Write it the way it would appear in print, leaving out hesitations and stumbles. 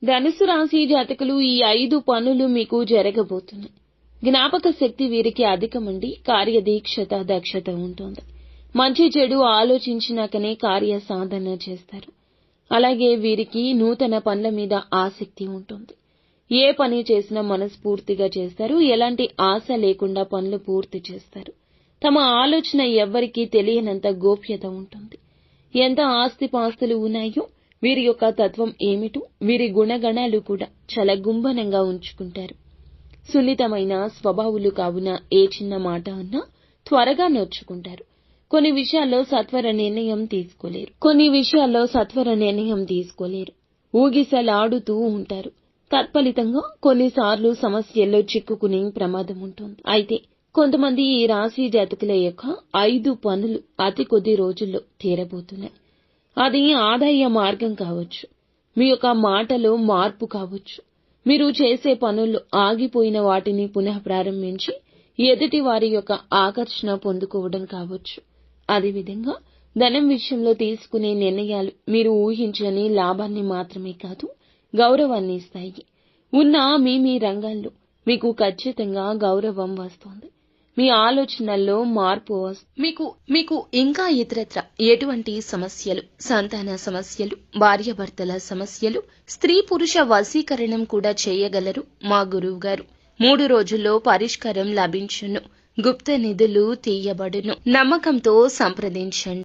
ధనుసు రాశి జాతకులు ఈ 5 పనులు మీకు జరగబోతున్నాయి. జ్ఞాపక శక్తి వీరికి అధికమండి. కార్యదీక్షత దక్షత ఉంటుంది. మంచి చెడు ఆలోచించినాకనే కార్య సాధన చేస్తారు. అలాగే వీరికి నూతన పనుల మీద ఆసక్తి ఉంటుంది. ఏ పని చేసినా మనస్ఫూర్తిగా చేస్తారు. ఎలాంటి ఆశ లేకుండా పనులు పూర్తి చేస్తారు. తమ ఆలోచన ఎవ్వరికీ తెలియనంత గోప్యత ఉంటుంది. ఎంత ఆస్తిపాస్తులు ఉన్నాయో, వీరి యొక్క తత్వం ఏమిటో, వీరి గుణగణాలు కూడా చాలా గుంభనంగా ఉంచుకుంటారు. సున్నితమైన స్వభావులు కావున ఏ చిన్న మాట అన్నా త్వరగా నొచ్చుకుంటారు. కొన్ని విషయాల్లో సత్వర నిర్ణయం తీసుకోలేరు. ఊగిసలాడుతూ ఉంటారు. తత్ఫలితంగా కొన్నిసార్లు సమస్యల్లో చిక్కుకునే ప్రమాదం ఉంటుంది. అయితే కొంతమంది ఈ రాశి జాతకుల యొక్క 5 పనులు అతి కొద్ది రోజుల్లో తీరబోతున్నాయి. అది ఆదాయ మార్గం కావచ్చు, మీ యొక్క మాటలో మార్పు కావచ్చు, మీరు చేసే పనుల్లో ఆగిపోయిన వాటిని పునః ప్రారంభించి ఎదుటి వారి యొక్క ఆకర్షణ పొందుకోవడం కావచ్చు. అదేవిధంగా ధనం విషయంలో తీసుకునే నిర్ణయాలు మీరు ఊహించని లాభాన్ని మాత్రమే కాదు, గౌరవాన్ని ఇస్తాయి. ఉన్న మీ రంగాల్లో మీకు ఖచ్చితంగా గౌరవం వస్తుంది. మీ ఆలోచనల్లో మార్పు వస్తుంది. మీకు ఇంకా ఇతరత్ర ఎటువంటి సమస్యలు, సంతాన సమస్యలు, భార్యాభర్తల సమస్యలు, స్త్రీ పురుష వశీకరణం కూడా చేయగలరు మా గురువు గారు. 3 రోజుల్లో పరిష్కారం లభించును. గుప్త నిధులు తీయబడును. నమ్మకంతో సంప్రదించండి.